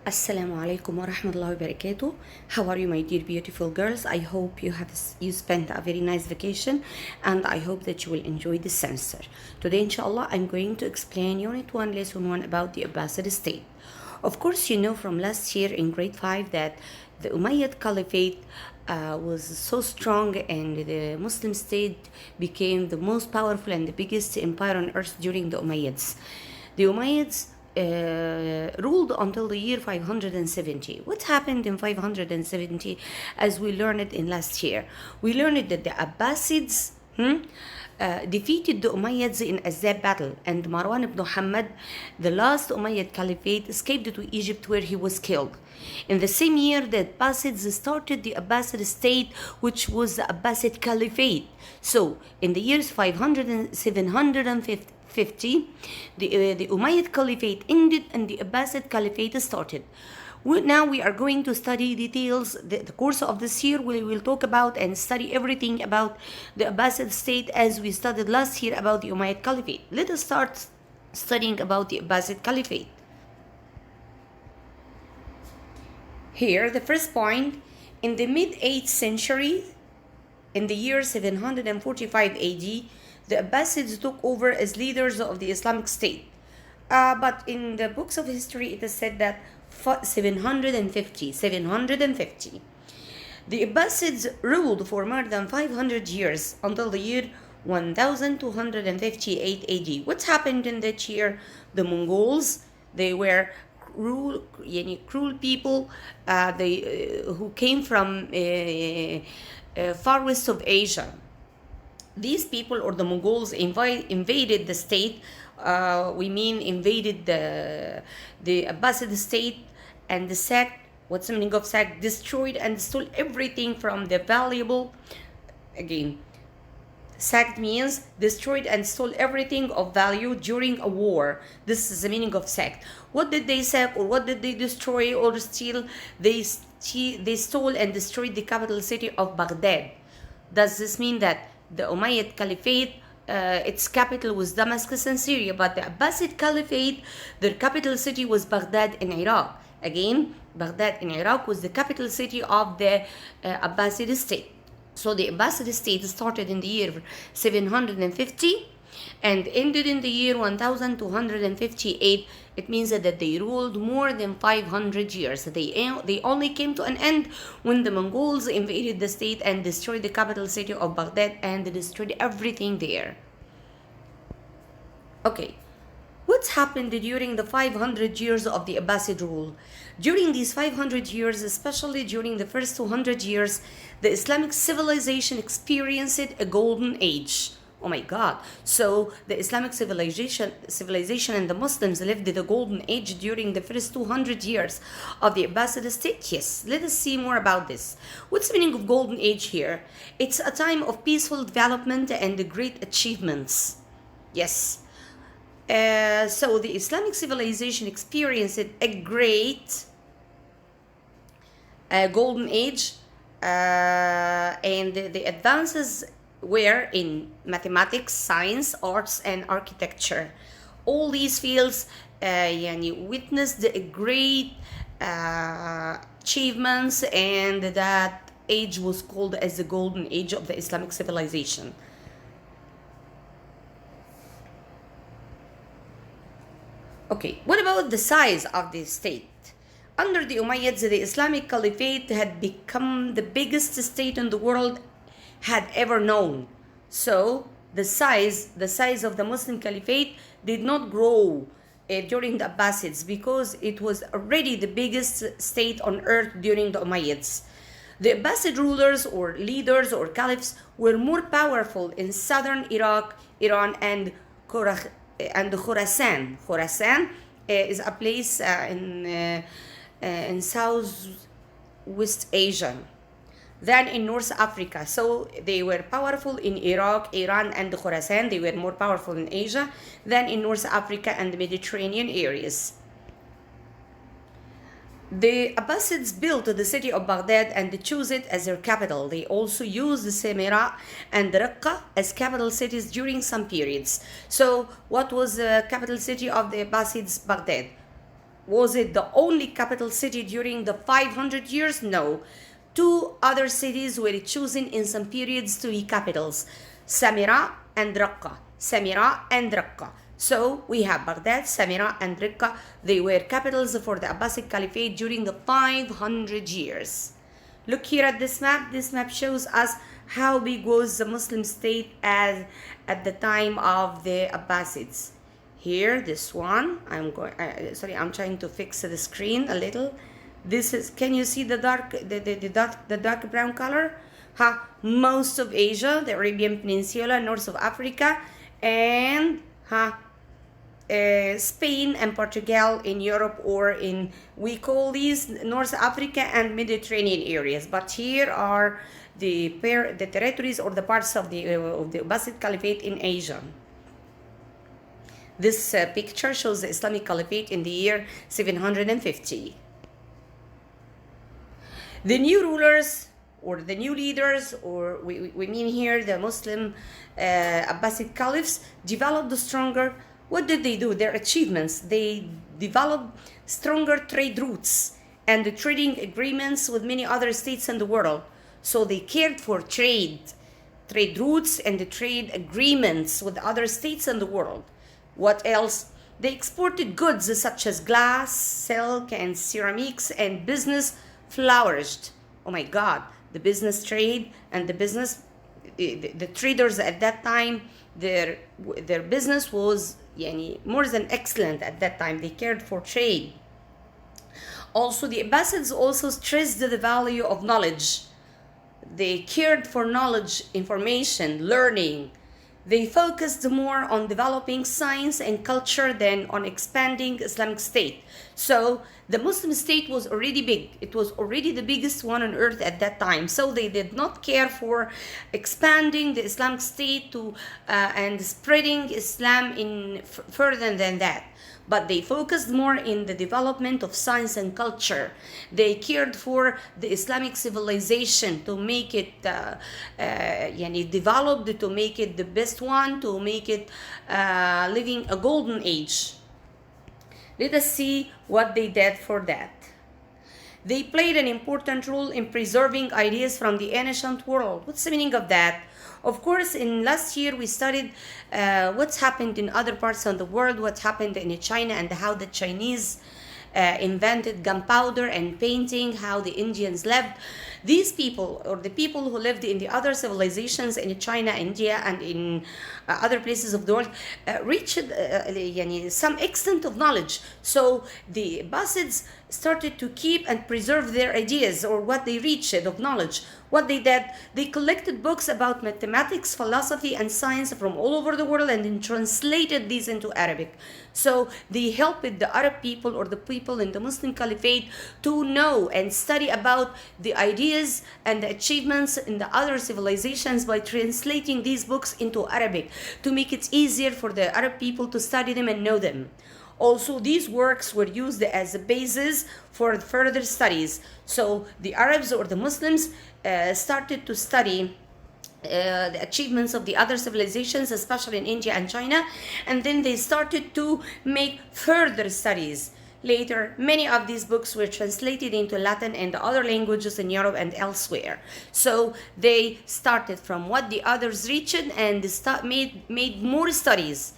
Assalamu alaikum wa rahmatullahi wa barakatuh. How are you, my dear beautiful girls? I hope you spent a very nice vacation, and I hope that you will enjoy this semester. Today, inshallah, I'm going to explain Unit 1, Lesson 1 about the Abbasid State. Of course, you know from last year in grade 5 that the Umayyad Caliphate was so strong, and the Muslim state became the most powerful and the biggest empire on earth during the Umayyads. The Umayyads ruled until the year 570. What happened in 570? As we learned it in last year, we learned that the Abbasids defeated the Umayyads in Azab battle, and Marwan ibn Muhammad, the last Umayyad Caliphate, escaped to Egypt where he was killed. In the same year, the Abbasids started the Abbasid State, which was the Abbasid Caliphate. So, in the years 500 and 750, the Umayyad Caliphate ended and the Abbasid Caliphate started. Now we are going to study details. The course of this year we will talk about and study everything about the Abbasid state as we studied last year about the Umayyad Caliphate. Let us start studying about the Abbasid Caliphate. Here, the first point, in the mid-8th century, in the year 745 AD, the Abbasids took over as leaders of the Islamic State. But in the books of history, it is said that 750. The Abbasids ruled for more than 500 years until the year 1258 AD. What happened in that year? The Mongols, they were cruel people who came from far west of Asia. These people, or the Mongols, invaded the state. Invaded the Abbasid state and sacked. What's the meaning of sack? Destroyed and stole everything from the valuable. Again, sacked means destroyed and stole everything of value during a war. This is the meaning of sacked. What did they sack, or what did they destroy or steal? They stole and destroyed the capital city of Baghdad. Does this mean that the Umayyad Caliphate, its capital was Damascus in Syria, but the Abbasid Caliphate, their capital city was Baghdad in Iraq? Again, Baghdad in Iraq was the capital city of the Abbasid state. So the Abbasid state started in the year 750 and ended in the year 1258. It means that they ruled more than 500 years. They only came to an end when the Mongols invaded the state and destroyed the capital city of Baghdad and destroyed everything there. Okay, what happened during the 500 years of the Abbasid rule? During these 500 years, especially during the first 200 years, the Islamic civilization experienced a golden age. Oh my God. So the Islamic civilization and the Muslims lived the golden age during the first 200 years of the Abbasid state? Yes. Let us see more about this. What's the meaning of golden age here? It's a time of peaceful development and great achievements. Yes. So the Islamic civilization experienced a great golden age, and the advances were in mathematics, science, arts, and architecture. All these fields witnessed great achievements, and that age was called as the golden age of the Islamic civilization. Okay, what about the size of the state? Under the Umayyads, the Islamic Caliphate had become the biggest state in the world had ever known. So the size of the Muslim Caliphate did not grow during the Abbasids, because it was already the biggest state on earth during the Umayyads. The Abbasid rulers or leaders or caliphs were more powerful in southern Iraq, Iran, and Khorasan. Khorasan is a place in Southwest Asia than in North Africa. So they were powerful in Iraq, Iran, and Khorasan. They were more powerful in Asia than in North Africa and the Mediterranean areas. The Abbasids built the city of Baghdad and chose it as their capital. They also used Samarra and Raqqa as capital cities during some periods. So what was the capital city of the Abbasids? Baghdad. Was it the only capital city during the 500 years? No. Two other cities were chosen in some periods to be capitals, Samira and Raqqa. Samira and Raqqa. So we have Baghdad, Samira and Raqqa. They were capitals for the Abbasid Caliphate during the 500 years. Look here at this map. This map shows us how big was the Muslim state at the time of the Abbasids. Here, this one, I'm trying to fix the screen a little. This is, can you see the dark brown color? Most of Asia, the Arabian Peninsula, north of Africa, and Spain and Portugal in Europe, or in, we call these North Africa and Mediterranean areas. But here are the territories or the parts of the Abbasid Caliphate in Asia. This picture shows the Islamic Caliphate in the year 750. The new rulers, or the new leaders, or we mean here the Muslim Abbasid caliphs, developed stronger. What did they do? Their achievements. They developed stronger trade routes and the trading agreements with many other states in the world. So they cared for trade routes and the trade agreements with other states in the world. What else? They exported goods such as glass, silk, and ceramics, and business flourished. Oh my God, the business trade and the traders at that time, their business was more than excellent at that time. They cared for trade. Also, the Abbasids also stressed the value of knowledge. They cared for knowledge, information, learning. They focused more on developing science and culture than on expanding Islamic State. So the Muslim state was already big. It was already the biggest one on earth at that time. So they did not care for expanding the Islamic State to and spreading Islam in further than that. But they focused more in the development of science and culture. They cared for the Islamic civilization to make it developed, to make it the best one, to make it living a golden age. Let us see what they did for that. They played an important role in preserving ideas from the ancient world. What's the meaning of that? Of course, in last year we studied what's happened in other parts of the world, what happened in China, and how the Chinese invented gunpowder and painting, how the Indians lived. These people, or the people who lived in the other civilizations in China, India, and in other places of the world, reached some extent of knowledge. So the Abbasids started to keep and preserve their ideas, or what they reached of knowledge. What they did, they collected books about mathematics, philosophy, and science from all over the world, and then translated these into Arabic. So they helped the Arab people, or the people in the Muslim Caliphate, to know and study about the ideas and the achievements in the other civilizations by translating these books into Arabic, to make it easier for the Arab people to study them and know them. Also, these works were used as a basis for further studies. So the Arabs, or the Muslims, started to study the achievements of the other civilizations, especially in India and China, and then they started to make further studies. Later, many of these books were translated into Latin and other languages in Europe and elsewhere. So they started from what the others reached and made more studies.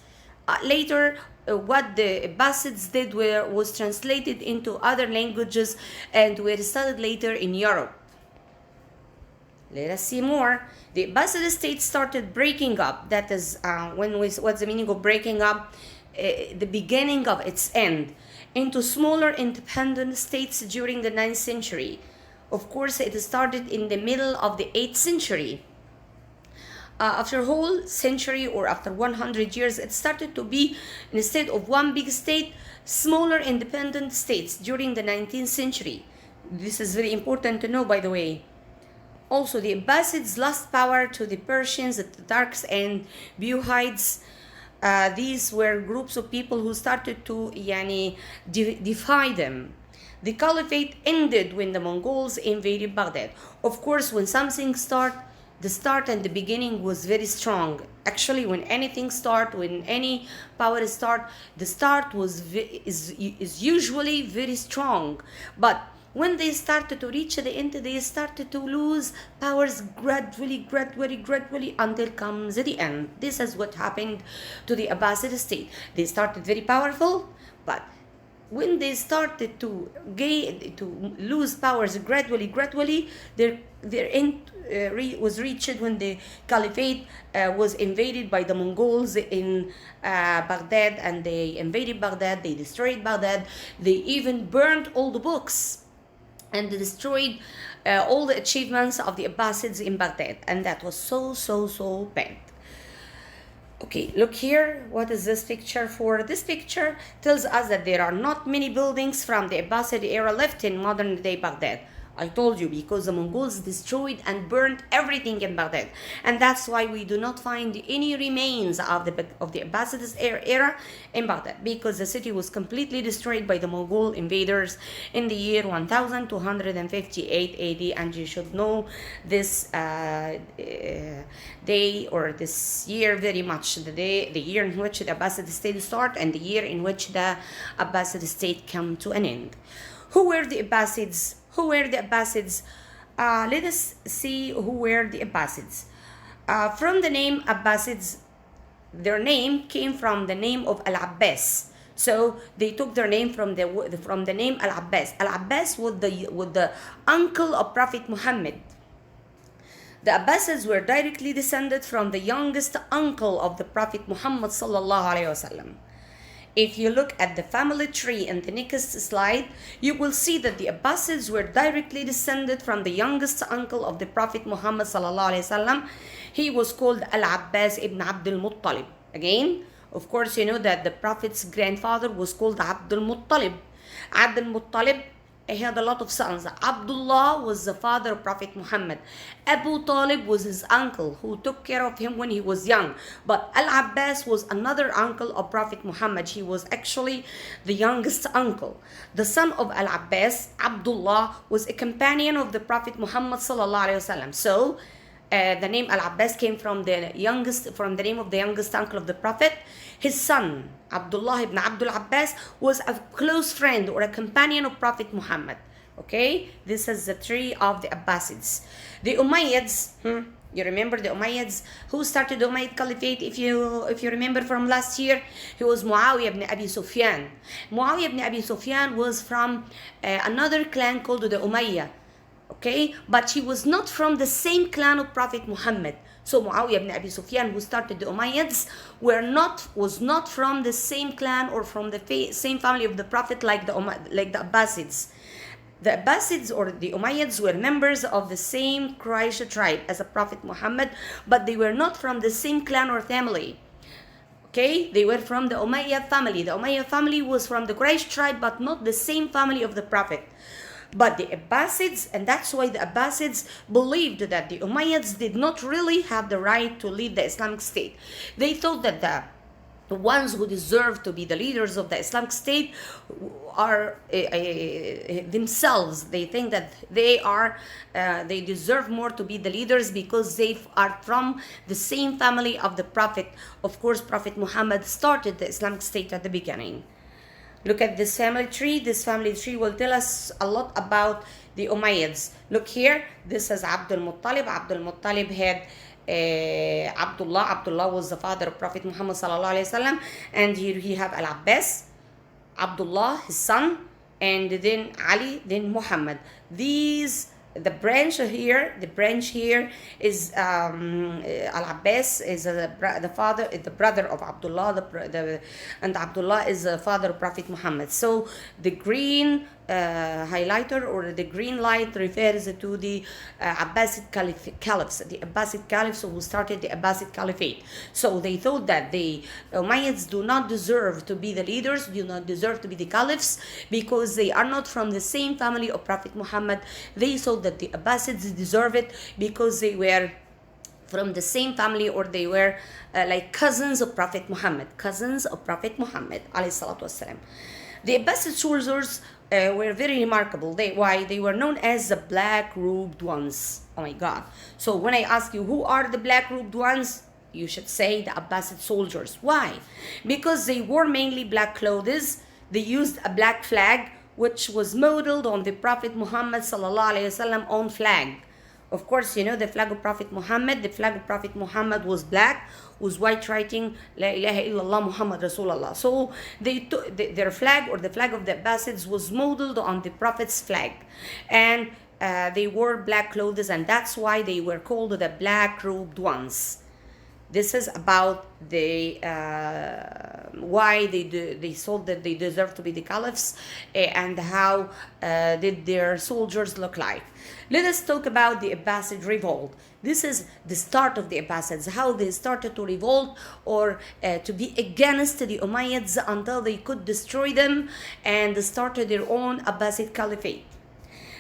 Later, what the Abbasids did was translated into other languages and were studied later in Europe. Let us see more. The Abbasid State started breaking up. That is, what's the meaning of breaking up? The beginning of its end, into smaller independent states during the 9th century. Of course, it started in the middle of the 8th century. After a whole century, or after 100 years, it started to be, instead of one big state, smaller independent states during the 19th century. This is very important to know, by the way. Also, the Abbasids lost power to the Persians, the Turks, and Buyids. These were groups of people who started to defy them. The caliphate ended when the Mongols invaded Baghdad. Of course, when something starts, the start and the beginning was very strong. Actually, when anything start, when any power start, the start is usually very strong. But when they started to reach the end, they started to lose powers gradually until comes the end. This is what happened to the Abbasid state. They started very powerful, but when they started to lose powers gradually, their end was reached when the caliphate was invaded by the Mongols in Baghdad, and they invaded Baghdad, they destroyed Baghdad, they even burned all the books and destroyed all the achievements of the Abbasids in Baghdad, and that was so bad. Okay, look here. What is this picture for? This picture tells us that there are not many buildings from the Abbasid era left in modern day Baghdad. I told you, because the Mongols destroyed and burned everything in Baghdad, and that's why we do not find any remains of the Abbasid era in Baghdad, because the city was completely destroyed by the Mongol invaders in the year 1258 AD. And you should know this day or this year very much, the year in which the Abbasid state started and the year in which the Abbasid state came to an end. Who were the Abbasids? Let us see who were the Abbasids. From the name Abbasids, their name came from the name of Al-Abbas. So they took their name from the name Al-Abbas. Al-Abbas was the uncle of Prophet Muhammad. The Abbasids were directly descended from the youngest uncle of the Prophet Muhammad sallallahu alaihi wasallam. If you look at the family tree in the next slide, you will see that the Abbasids were directly descended from the youngest uncle of the Prophet Muhammad sallallahu alaihi wasallam. He was called Al-Abbas ibn Abdul Muttalib. Again, of course, you know that the Prophet's grandfather was called Abdul Muttalib. Abdul Muttalib, he had a lot of sons. Abdullah was the father of Prophet Muhammad. Abu Talib was his uncle who took care of him when he was young. But Al-Abbas was another uncle of Prophet Muhammad. He was actually the youngest uncle. The son of Al-Abbas, Abdullah, was a companion of the Prophet Muhammad sallallahu alaihi wasallam. So the name Al-Abbas came from the name of the youngest uncle of the Prophet. His son, Abdullah ibn Abdul Abbas, was a close friend or a companion of Prophet Muhammad. Okay, this is the tree of the Abbasids. The Umayyads, you remember the Umayyads? Who started the Umayyad Caliphate? If you remember from last year, he was Muawiyah ibn Abi Sufyan. Muawiyah ibn Abi Sufyan was from another clan called the Umayyah. Okay, but he was not from the same clan of Prophet Muhammad. So Muawiyah ibn Abi Sufyan, who started the Umayyads, was not from the same clan or from the same family of the Prophet like the Abbasids. The Abbasids or the Umayyads were members of the same Quraysh tribe as the Prophet Muhammad, but they were not from the same clan or family. Okay, they were from the Umayyad family. The Umayyad family was from the Quraysh tribe, but not the same family of the Prophet. But the Abbasids, and that's why the Abbasids believed that the Umayyads did not really have the right to lead the Islamic State. They thought that the ones who deserve to be the leaders of the Islamic State are themselves. They think that they deserve more to be the leaders because they are from the same family of the Prophet. Of course, Prophet Muhammad started the Islamic State at the beginning. Look at this family tree. This family tree will tell us a lot about the Umayyads. Look here. This is Abdul Muttalib. Abdul Muttalib had Abdullah. Abdullah was the father of Prophet Muhammad sallallahu alaihi wasallam. And here we have Al-Abbas, Abdullah, his son, and then Ali, then Muhammad. The branch here is Al-Abbas is the brother of Abdullah, and Abdullah is the father of Prophet Muhammad. So the green highlighter or the green light refers to the Abbasid caliphs, the Abbasid caliphs who started the Abbasid Caliphate. So they thought that the Umayyads do not deserve to be the leaders, do not deserve to be the caliphs because they are not from the same family of Prophet Muhammad. They thought that the Abbasids deserve it because they were from the same family, or they were like cousins of Prophet Muhammad, alayhi salatu wasalam. The Abbasid soldiers were very remarkable. Why? They were known as the black-robed ones. Oh my God. So when I ask you who are the black-robed ones, you should say the Abbasid soldiers. Why? Because they wore mainly black clothes. They used a black flag, which was modeled on the Prophet Muhammad sallallahu alaihi wasallam own flag. Of course, you know the flag of Prophet Muhammad. The flag of Prophet Muhammad was black, was white writing La ilaha illallah Muhammad Rasulullah. So their flag, or the flag of the Abbasids, was modeled on the Prophet's flag, and they wore black clothes, and that's why they were called the black-robed ones. This is about the why they thought that they deserve to be the caliphs, and how did their soldiers look like. Let us talk about the Abbasid revolt. This is the start of the Abbasids, how they started to revolt, or to be against the Umayyads until they could destroy them and started their own Abbasid caliphate.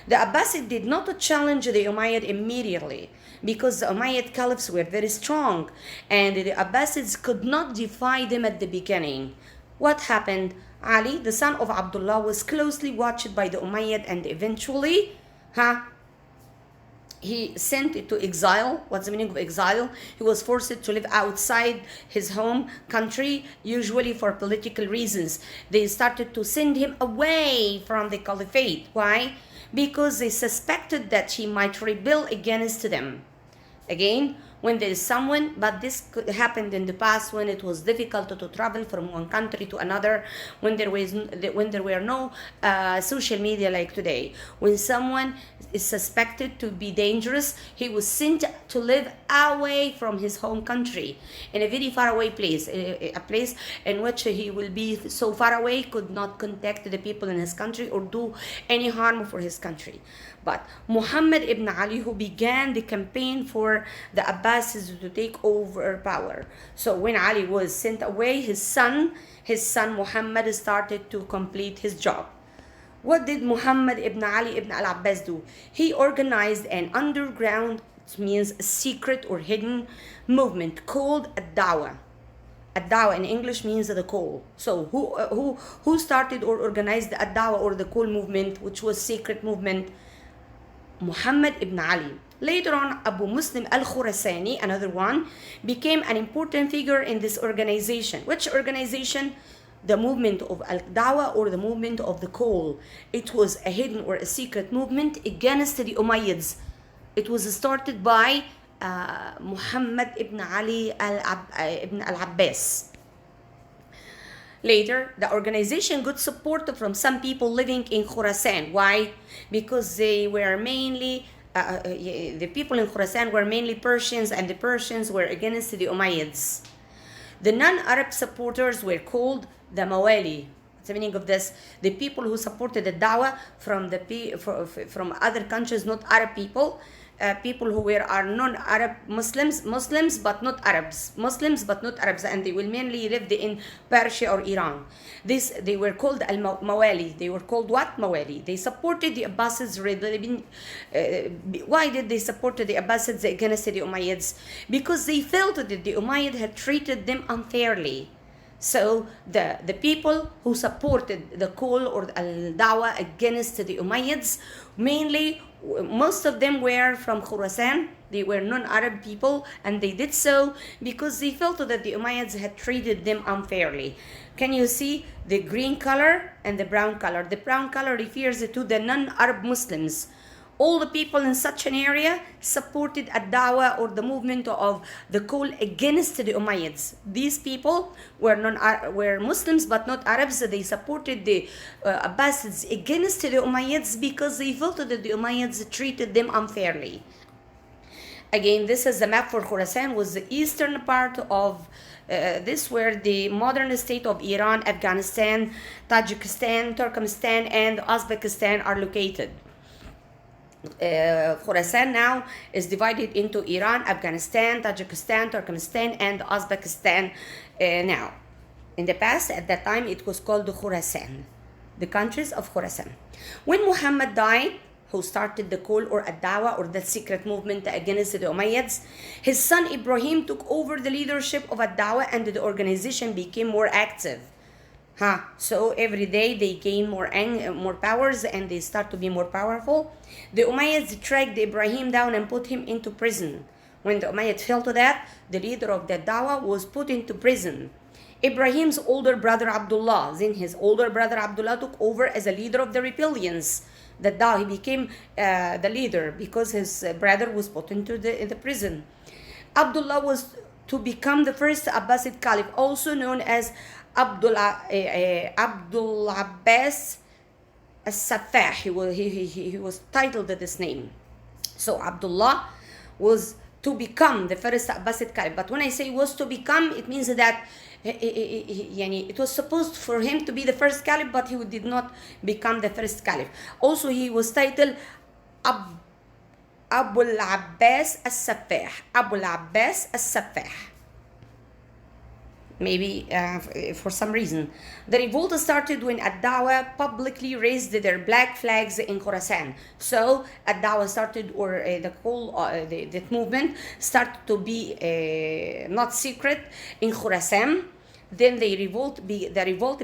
The Abbasid did not challenge the Umayyad immediately, because the Umayyad caliphs were very strong and the Abbasids could not defy them at the beginning. What happened? Ali, the son of Abdullah, was closely watched by the Umayyad, and eventually he sent to exile. What's the meaning of exile? He was forced to live outside his home country, usually for political reasons. They started to send him away from the caliphate. Why? Because they suspected that he might rebel against them. Again, when there is someone, but this happened in the past when it was difficult to travel from one country to another, when there were no social media like today. When someone is suspected to be dangerous, he was sent to live away from his home country, in a very far away place, a place in which he will be so far away, could not contact the people in his country or do any harm for his country. But Muhammad ibn Ali, who began the campaign for the Abbasids to take over power. So when Ali was sent away, his son Muhammad started to complete his job. What did Muhammad ibn Ali ibn al-Abbas do? He organized an underground, it means a secret or hidden movement called ad-Dawah. Ad-Dawah in English means the call. So who started or organized the ad-Dawah, or the call movement, which was secret movement? Muhammad ibn Ali. Later on, Abu Muslim al-Khurasani, another one, became an important figure in this organization. Which organization? The movement of al-Dawah, or the movement of the call. It was a hidden or a secret movement against the Umayyads. It was started by Muhammad ibn Ali ibn al-Abbas. Later, the organization got support from some people living in Khurasan. Why? Because they were mainly, the people in Khurasan were mainly Persians, and the Persians were against the Umayyads. The non-Arab supporters were called the Mawali. What's the meaning of this? The people who supported the Dawah from other countries, not Arab people. People who are non-Arab Muslims but not Arabs, and they will mainly live in Persia or Iran. They were called al-Mawali. They were called what? Mawali. They supported the Abbasids. Why did they support the Abbasids against the Umayyads? Because they felt that the Umayyad had treated them unfairly. So the people who supported the call or al-Dawah against the Umayyads, mainly most of them were from Khurasan. They were non-Arab people, and they did so because they felt that the Umayyads had treated them unfairly. Can you see the green color and the brown color? The brown color refers to the non-Arab Muslims. All the people in such an area supported ad-Dawah, or the movement of the call against the Umayyads. These people were Muslims but not Arabs. They supported the Abbasids against the Umayyads because they felt that the Umayyads treated them unfairly. Again, this is the map for Khurasan. Was the eastern part of this, where the modern state of Iran, Afghanistan, Tajikistan, Turkmenistan, and Uzbekistan are located. Khurasan now is divided into Iran, Afghanistan, Tajikistan, Turkmenistan, and Uzbekistan now. In the past, at that time, it was called Khurasan, the countries of Khurasan. When Muhammad died, who started the call or ad-Dawah, or the secret movement against the Umayyads, his son Ibrahim took over the leadership of ad-Dawah, and the organization became more active. So every day they gain more powers and they start to be more powerful. The Umayyads dragged Ibrahim down and put him into prison. When the Umayyads fell to that, the leader of the dawah was put into prison. Ibrahim's older brother Abdullah, then his older brother Abdullah took over as a leader of the rebellions. He became the leader because his brother was put into the prison. Abdullah was to become the first Abbasid Caliph, also known as Abdul Abbas As-Saffah. He was titled this name. So Abdullah was to become the first Abbasid Caliph. But when I say was to become, it means that it was supposed for him to be the first Caliph, but he did not become the first Caliph. Also, he was titled Abul Abbas As-Saffah. Abul Abbas As-Saffah. Maybe for some reason. The revolt started when Ad-Dawah publicly raised their black flags in Khorasan. So Ad-Dawah started, or the whole that movement started to be not secret in Khorasan. Then the revolt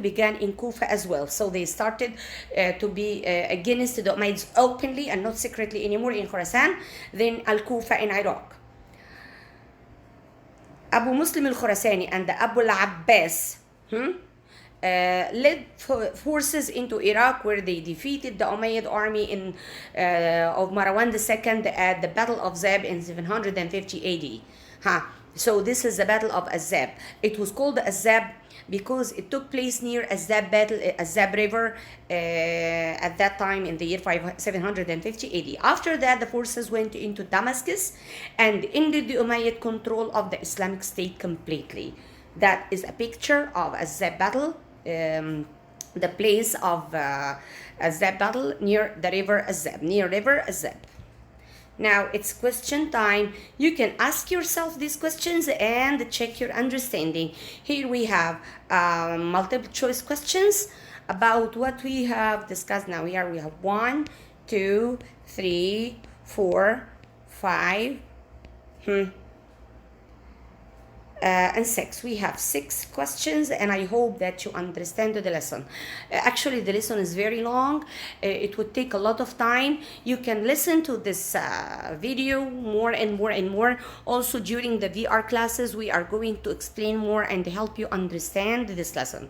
began in Kufa as well. So they started to be against the Umayyads openly and not secretly anymore in Khorasan. Then Al-Kufa in Iraq. Abu Muslim al-Khurasani and Abu al-Abbas led forces into Iraq, where they defeated the Umayyad army of Marwan II at the Battle of Zab in 750 AD. So this is the Battle of Azab. It was called Azab because it took place near Azab River at that time in the year 750 AD. After that, the forces went into Damascus and ended the Umayyad control of the Islamic State completely. That is a picture of Azab battle, the place of Azab battle near the river Azab. Now it's question time. You can ask yourself these questions and check your understanding. Here we have multiple choice questions about what we have discussed. Now here we have 1, 2, 3, 4, 5, and 6. We have 6 questions, and I hope that you understand the lesson. Actually, the lesson is very long. It would take a lot of time. You can listen to this video more and more and more. Also, during the VR classes, we are going to explain more and help you understand this lesson.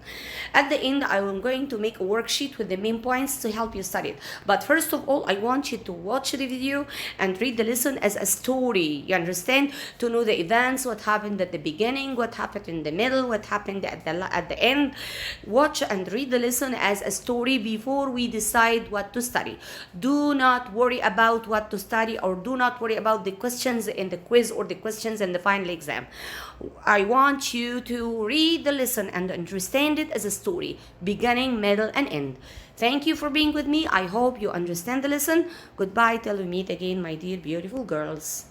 At the end, I am going to make a worksheet with the main points to help you study it. But first of all, I want you to watch the video and read the lesson as a story. You understand? To know the events, what happened at the beginning, what happened in the middle, what happened at the end. Watch and read the lesson as a story before we decide what to study. Do not worry about what to study, or do not worry about the questions in the quiz or the questions in the final exam. I want you to read the lesson and understand it as a story, beginning, middle, and end. Thank you for being with me. I hope you understand the lesson. Goodbye till we meet again, my dear beautiful girls.